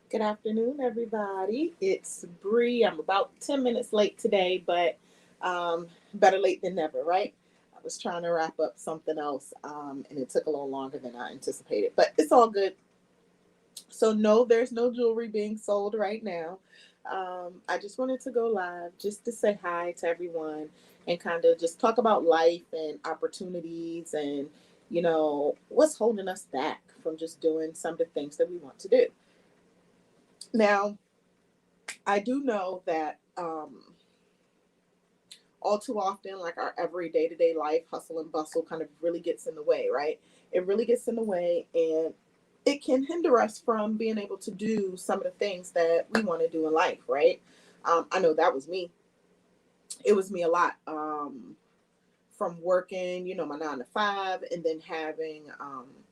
Good afternoon, everybody. It's Bree. I'm about 10 minutes late today, but better late than never, right? I was trying to wrap up something else, and it took a little longer than I anticipated, but it's all good. So, no, there's no jewelry being sold right now. I just wanted to go live just to say hi to everyone and kind of just talk about life and opportunities and, what's holding us back from just doing some of the things that we want to do. Now, I do know that all too often, like our every day to day life, hustle and bustle kind of really gets in the way, right? It really gets in the way and it can hinder us from being able to do some of the things that we want to do in life, right? I know that was me. It was me a lot. From working, my 9 to 5, and then having,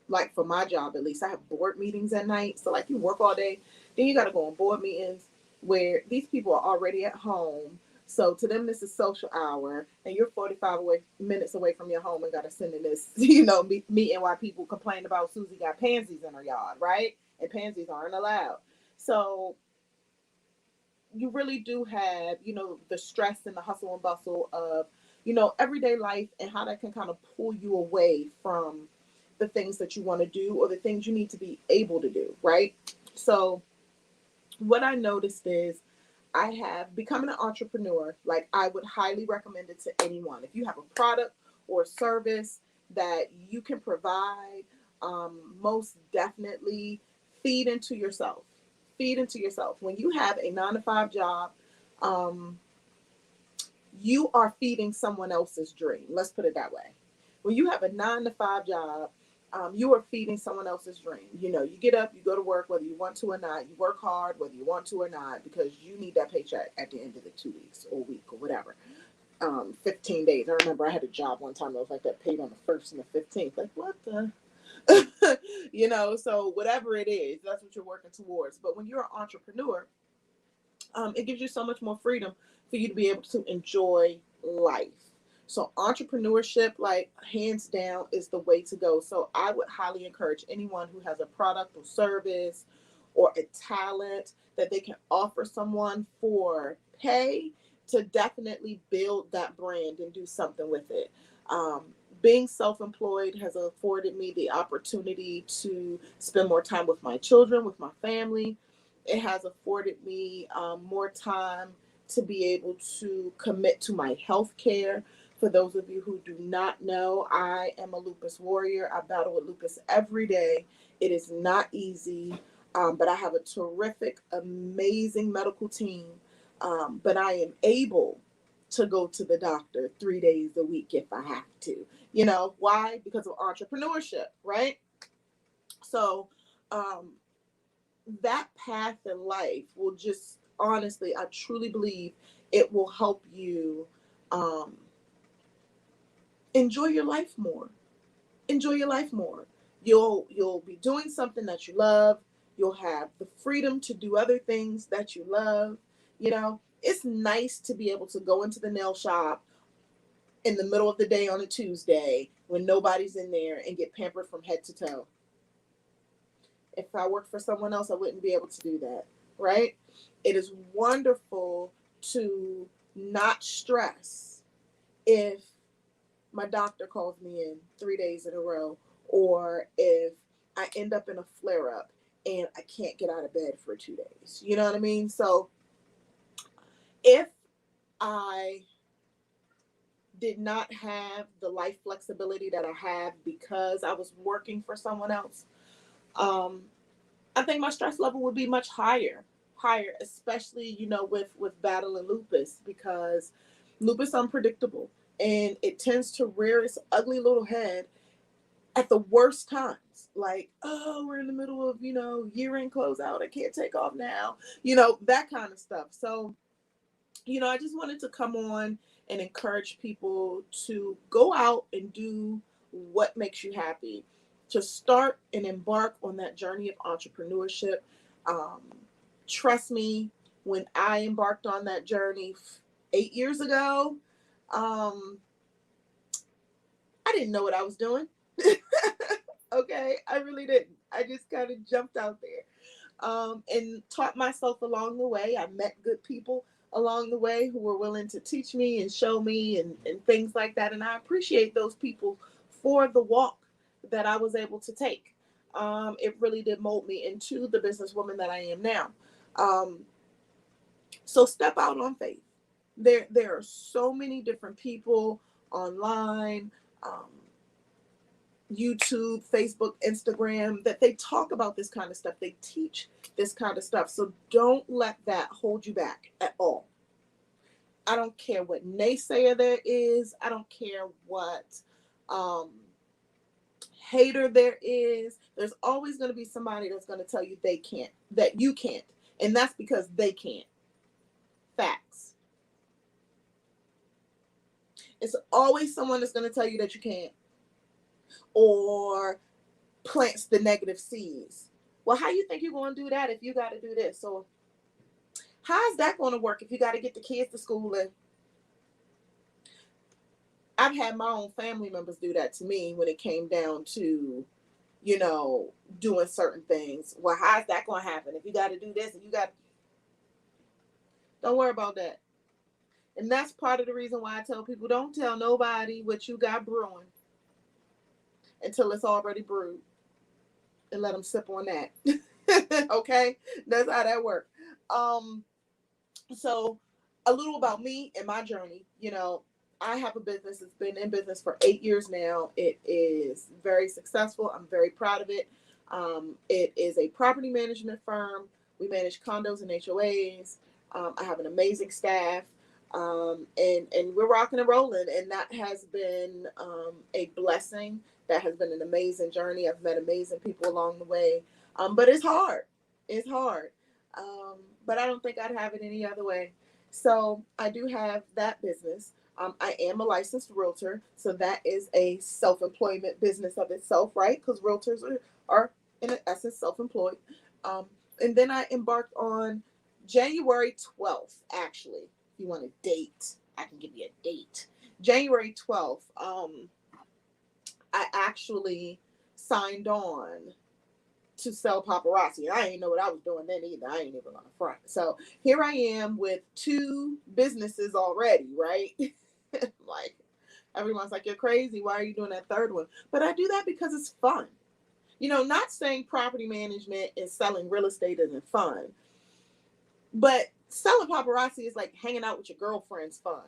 like for my job at least, I have board meetings at night. So, like, you work all day, then you got to go on board meetings where these people are already at home. So, to them, this is social hour, and you're 45 minutes away from your home and got to send in this, meeting while people complain about Susie got pansies in her yard, right? And pansies aren't allowed. So, you really do have, the stress and the hustle and bustle of, everyday life and how that can kind of pull you away from the things that you want to do or the things you need to be able to do, right? So, what I noticed is I have become an entrepreneur. Like, I would highly recommend it to anyone. If you have a product or a service that you can provide, most definitely feed into yourself. Feed into yourself. When you have a 9 to 5 job, um, you are feeding someone else's dream. Let's put it that way. When you have a 9 to 5 job, you are feeding someone else's dream. You get up, you go to work, whether you want to or not. You work hard, whether you want to or not, because you need that paycheck at the end of the 2 weeks or week or whatever. 15 days. I remember I had a job one time that was like that, paid on the first and the 15th. Like, what the? So whatever it is, that's what you're working towards. But when you're an entrepreneur, it gives you so much more freedom for you to be able to enjoy life. So entrepreneurship, like, hands down, is the way to go. So I would highly encourage anyone who has a product or service or a talent that they can offer someone for pay to definitely build that brand and do something with it. Um, Being self-employed has afforded me the opportunity to spend more time with my children, with my family. It has afforded me more time to be able to commit to my health care. For those of you who do not know, I am a lupus warrior. I battle with lupus every day. It is not easy, but I have a terrific, amazing medical team. But I am able to go to the doctor 3 days a week if I have to. Why? Because of entrepreneurship, right? So, um, that path in life will just, honestly, I truly believe it will help you um, enjoy your life more. Enjoy your life more. You'll be doing something that you love. You'll have the freedom to do other things that you love. It's nice to be able to go into the nail shop in the middle of the day on a Tuesday when nobody's in there and get pampered from head to toe. If I worked for someone else, I wouldn't be able to do that, right? It is wonderful to not stress if my doctor calls me in 3 days in a row, or if I end up in a flare up and I can't get out of bed for 2 days. You know what I mean? So if I did not have the life flexibility that I have because I was working for someone else, um, I think my stress level would be much higher, especially with battling lupus, because lupus is unpredictable and it tends to rear its ugly little head at the worst times. Like, oh, we're in the middle of year end closeout. I can't take off now. That kind of stuff. So I just wanted to come on and encourage people to go out and do what makes you happy, to start and embark on that journey of entrepreneurship. Um, Trust me, when I embarked on that journey 8 years ago, um, I didn't know what I was doing. Okay, I really didn't. I just kind of jumped out there. and taught myself along the way. I met good people along the way who were willing to teach me and show me and things like that. And I appreciate those people for the walk that I was able to take. It really did mold me into the businesswoman that I am now. Um, so step out on faith. There are so many different people online, um, YouTube, Facebook, Instagram, that they talk about this kind of stuff. They teach this kind of stuff. So don't let that hold you back at all. I don't care what naysayer there is. I don't care what um, hater there is. There's always going to be somebody that's going to tell you they can't, that you can't. And that's because they can't. Facts. It's always someone that's going to tell you that you can't, or plants the negative seeds. Well, how you think you're going to do that if you got to do this? So how's that going to work if you got to get the kids to school? And I've had my own family members do that to me when it came down to, doing certain things. Well, how's that going to happen if you got to do this and you got? Don't worry about that. And that's part of the reason why I tell people, don't tell nobody what you got brewing until it's already brewed, and let them sip on that. Okay, that's how that works. So a little about me and my journey. I have a business. It's been in business for 8 years now. It is very successful. I'm very proud of it. It is a property management firm. We manage condos and HOAs. I have an amazing staff, and we're rocking and rolling. And that has been a blessing. That has been an amazing journey. I've met amazing people along the way, but it's hard. It's hard, but I don't think I'd have it any other way. So I do have that business. I am a licensed realtor, so that is a self-employment business of itself, right? Because realtors are in essence self-employed. Um, and then I embarked on January 12th, actually. If you want a date, I can give you a date. January 12th, I actually signed on to sell paparazzi. And I didn't know what I was doing then either. I ain't even on the front. So here I am with 2 businesses already, right? Like, everyone's like, you're crazy. Why are you doing that third one? But I do that because it's fun. Not saying property management and selling real estate isn't fun, but selling paparazzi is like hanging out with your girlfriend's fun.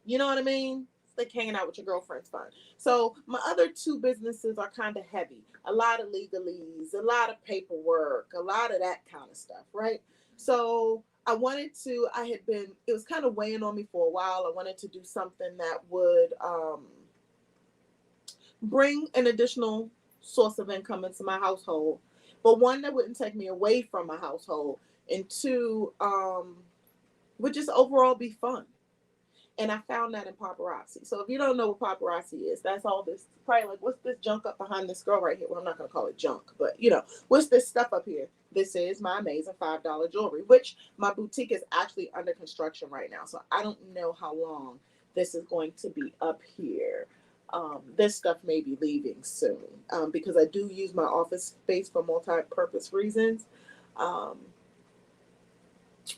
You know what I mean? It's like hanging out with your girlfriend's fun. So my other 2 businesses are kind of heavy. A lot of legalese, a lot of paperwork, a lot of that kind of stuff, right? So it was kind of weighing on me for a while. I wanted to do something that would bring an additional source of income into my household, but one that wouldn't take me away from my household, and 2, would just overall be fun. And I found that in paparazzi. So if you don't know what paparazzi is, that's all this, probably like, what's this junk up behind this girl right here? Well, I'm not going to call it junk, but what's this stuff up here? This is my amazing $5 jewelry, which my boutique is actually under construction right now. So I don't know how long this is going to be up here. This stuff may be leaving soon, because I do use my office space for multi-purpose reasons.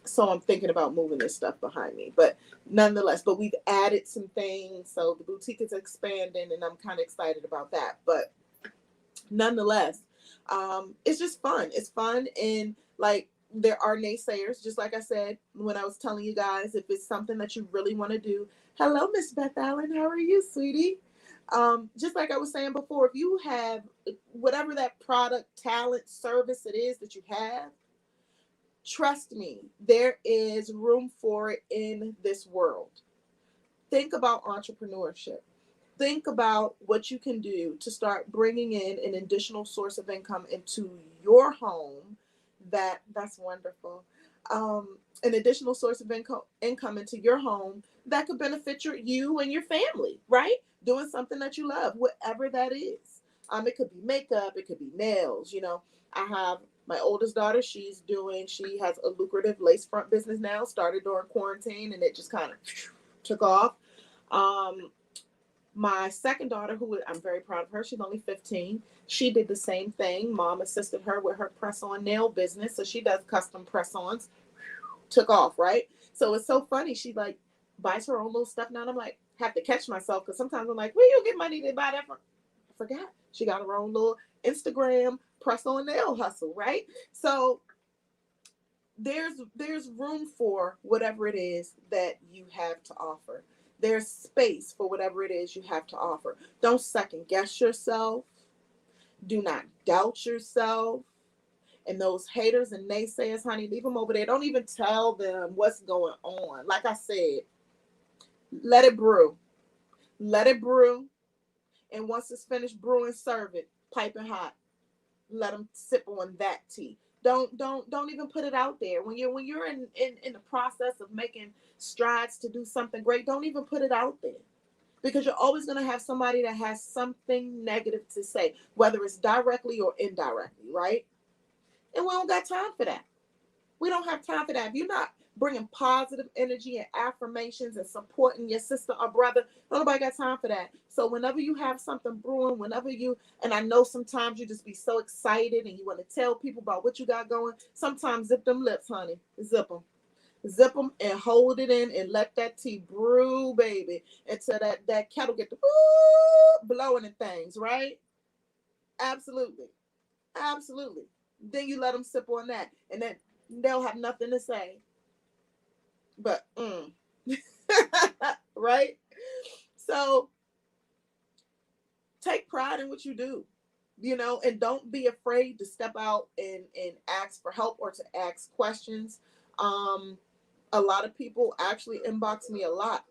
So I'm thinking about moving this stuff behind me, but we've added some things. So the boutique is expanding and I'm kind of excited about that, but nonetheless, it's just fun. It's fun. And like, there are naysayers, just like I said, when I was telling you guys, if it's something that you really want to do. Hello, Miss Beth Allen. How are you, sweetie? Just like I was saying before, if you have whatever that product, talent, service it is that you have, trust me, there is room for it in this world. Think about entrepreneurship. Think about what you can do to start bringing in an additional source of income into your home. That's wonderful. An additional source of income into your home that could benefit you and your family, right? Doing something that you love, whatever that is. It could be makeup, it could be nails. I have my oldest daughter. She has a lucrative lace front business now. Started during quarantine, and it just kind of took off. My second daughter, who I'm very proud of her, she's only 15. She did the same thing. Mom assisted her with her press on nail business. So she does custom press ons. Took off, right? So it's so funny. She like buys her own little stuff now. And I'm like, have to catch myself because sometimes I'm like, where you get money to buy that from? I forgot. She got her own little Instagram press on nail hustle, right? So there's room for whatever it is that you have to offer. There's space for whatever it is you have to offer. Don't second guess yourself. Do not doubt yourself. And those haters and naysayers, honey, leave them over there. Don't even tell them what's going on. Like I said, let it brew. Let it brew. And once it's finished brewing, serve it piping hot. Let them sip on that tea. Don't even put it out there. When you're in the process of making strides to do something great, don't even put it out there. Because you're always going to have somebody that has something negative to say, whether it's directly or indirectly, right? And we don't got time for that. We don't have time for that. If you're not bringing positive energy and affirmations and supporting your sister or brother, nobody got time for that. So whenever you have something brewing, and I know sometimes you just be so excited and you want to tell people about what you got going, sometimes zip them lips, honey. Zip them. Zip them and hold it in and let that tea brew, baby, until that kettle get the blowing and things, right? Absolutely. Absolutely. Then you let them sip on that. And then they'll have nothing to say. But right? So take pride in what you do, and don't be afraid to step out and ask for help or to ask questions. Um, a lot of people actually inbox me a lot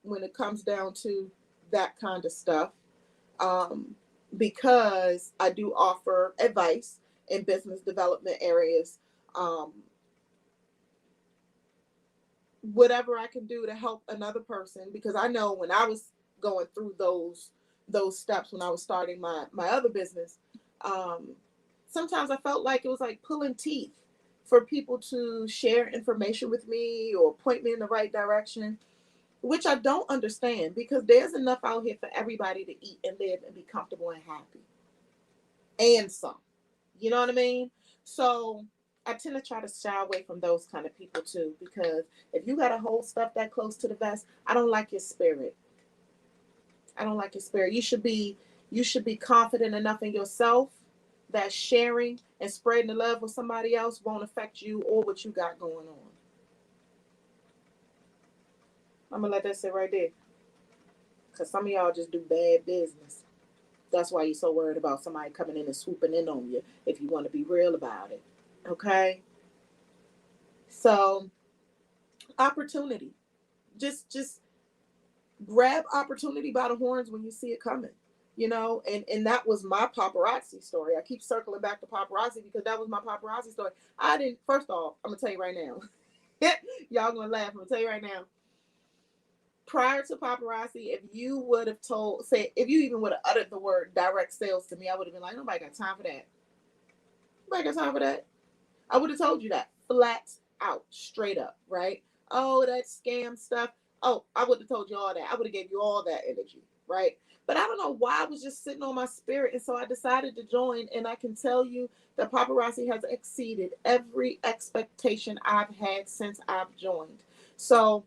when it comes down to that kind of stuff, um, because I do offer advice in business development areas. Um, whatever I can do to help another person, because I know when I was going through those steps when I was starting my other business, um, sometimes I felt like it was like pulling teeth for people to share information with me or point me in the right direction, which I don't understand because there's enough out here for everybody to eat and live and be comfortable and happy, and some. You know what I mean? So I tend to try to shy away from those kind of people too, because if you got to hold stuff that close to the vest, I don't like your spirit. I don't like your spirit. You should be confident enough in yourself that sharing and spreading the love with somebody else won't affect you or what you got going on. I'm gonna let that sit right there, because some of y'all just do bad business. That's why you're so worried about somebody coming in and swooping in on you. If you want to be real about it, okay? So opportunity. Just grab opportunity by the horns when you see it coming. And that was my paparazzi story. I keep circling back to paparazzi because that was my paparazzi story. I didn't First off, I'm gonna tell you right now. Y'all gonna laugh. I'm gonna tell you right now. Prior to paparazzi, if you even would have uttered the word direct sales to me, I would have been like, nobody got time for that. Nobody got time for that. I would have told you that flat out, straight up, right? Oh, that scam stuff. Oh, I would have told you all that. I would have gave you all that energy, right? But I don't know why I was just sitting on my spirit, and so I decided to join. And I can tell you that paparazzi has exceeded every expectation I've had since I've joined. So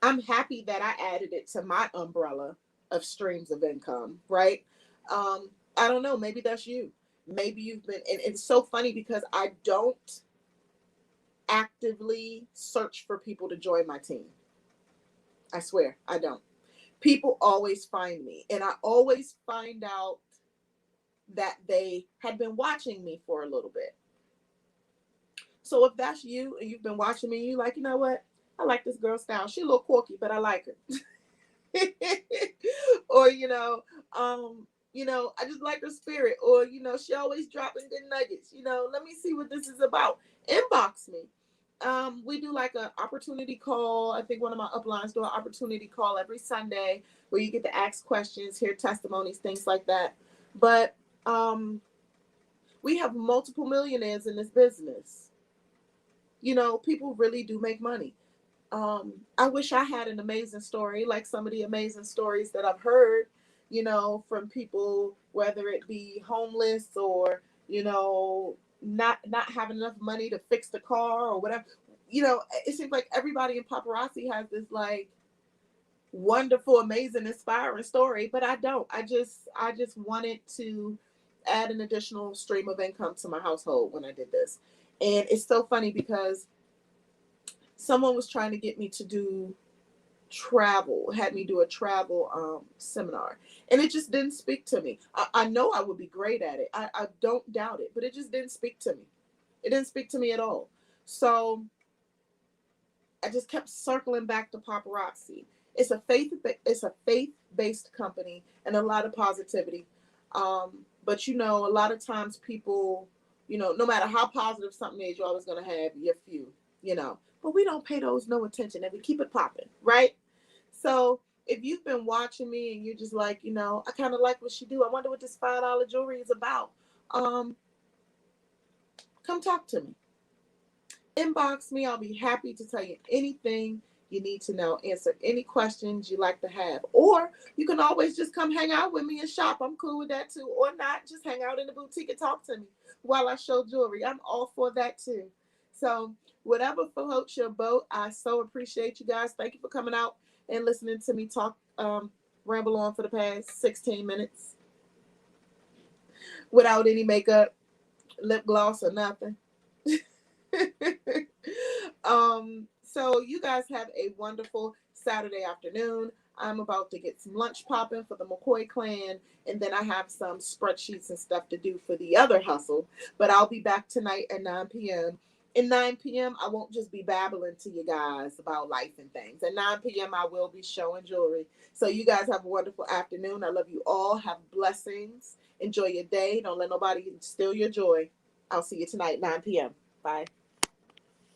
I'm happy that I added it to my umbrella of streams of income, right? I don't know. Maybe that's you. Maybe you've been, and it's so funny because I don't actively search for people to join my team. I swear, I don't. People always find me, and I always find out that they had been watching me for a little bit. So if that's you and you've been watching me, you like, you know what? I like this girl style. She a little quirky, but I like her. Or I just like her spirit. Or she always dropping good nuggets. Let me see what this is about. Inbox me. We do like an opportunity call. I think one of my uplines do an opportunity call every Sunday where you get to ask questions, hear testimonies, things like that. But we have multiple millionaires in this business. People really do make money. I wish I had an amazing story like some of the amazing stories that I've heard, from people, whether it be homeless or, not having enough money to fix the car or whatever. It seems like everybody in paparazzi has this like wonderful, amazing, inspiring story, but I don't. I just wanted to add an additional stream of income to my household when I did this. And it's so funny because someone was trying to get me to do travel, had me do a travel seminar, and it just didn't speak to me. I know I would be great at it. I don't doubt it, but it just didn't speak to me. It didn't speak to me at all. So I just kept circling back to paparazzi. It's a faith-based company and a lot of positivity. But a lot of times people, no matter how positive something is, you're always gonna have your few, But we don't pay those no attention and we keep it popping, right? So if you've been watching me and you're just like, I kind of like what she do. I wonder what this $5 jewelry is about. Um, Come talk to me. Inbox me. I'll be happy to tell you anything you need to know, answer any questions you like to have. Or you can always just come hang out with me and shop. I'm cool with that too. Or not, just hang out in the boutique and talk to me while I show jewelry. I'm all for that too. So whatever floats your boat, I so appreciate you guys. Thank you for coming out and listening to me talk, ramble on for the past 16 minutes without any makeup, lip gloss, or nothing. So you guys have a wonderful Saturday afternoon. I'm about to get some lunch popping for the McCoy clan, and then I have some spreadsheets and stuff to do for the other hustle. But I'll be back tonight at 9 p.m. At 9 p.m., I won't just be babbling to you guys about life and things. At 9 p.m., I will be showing jewelry. So you guys have a wonderful afternoon. I love you all. Have blessings. Enjoy your day. Don't let nobody steal your joy. I'll see you tonight, 9 p.m. Bye.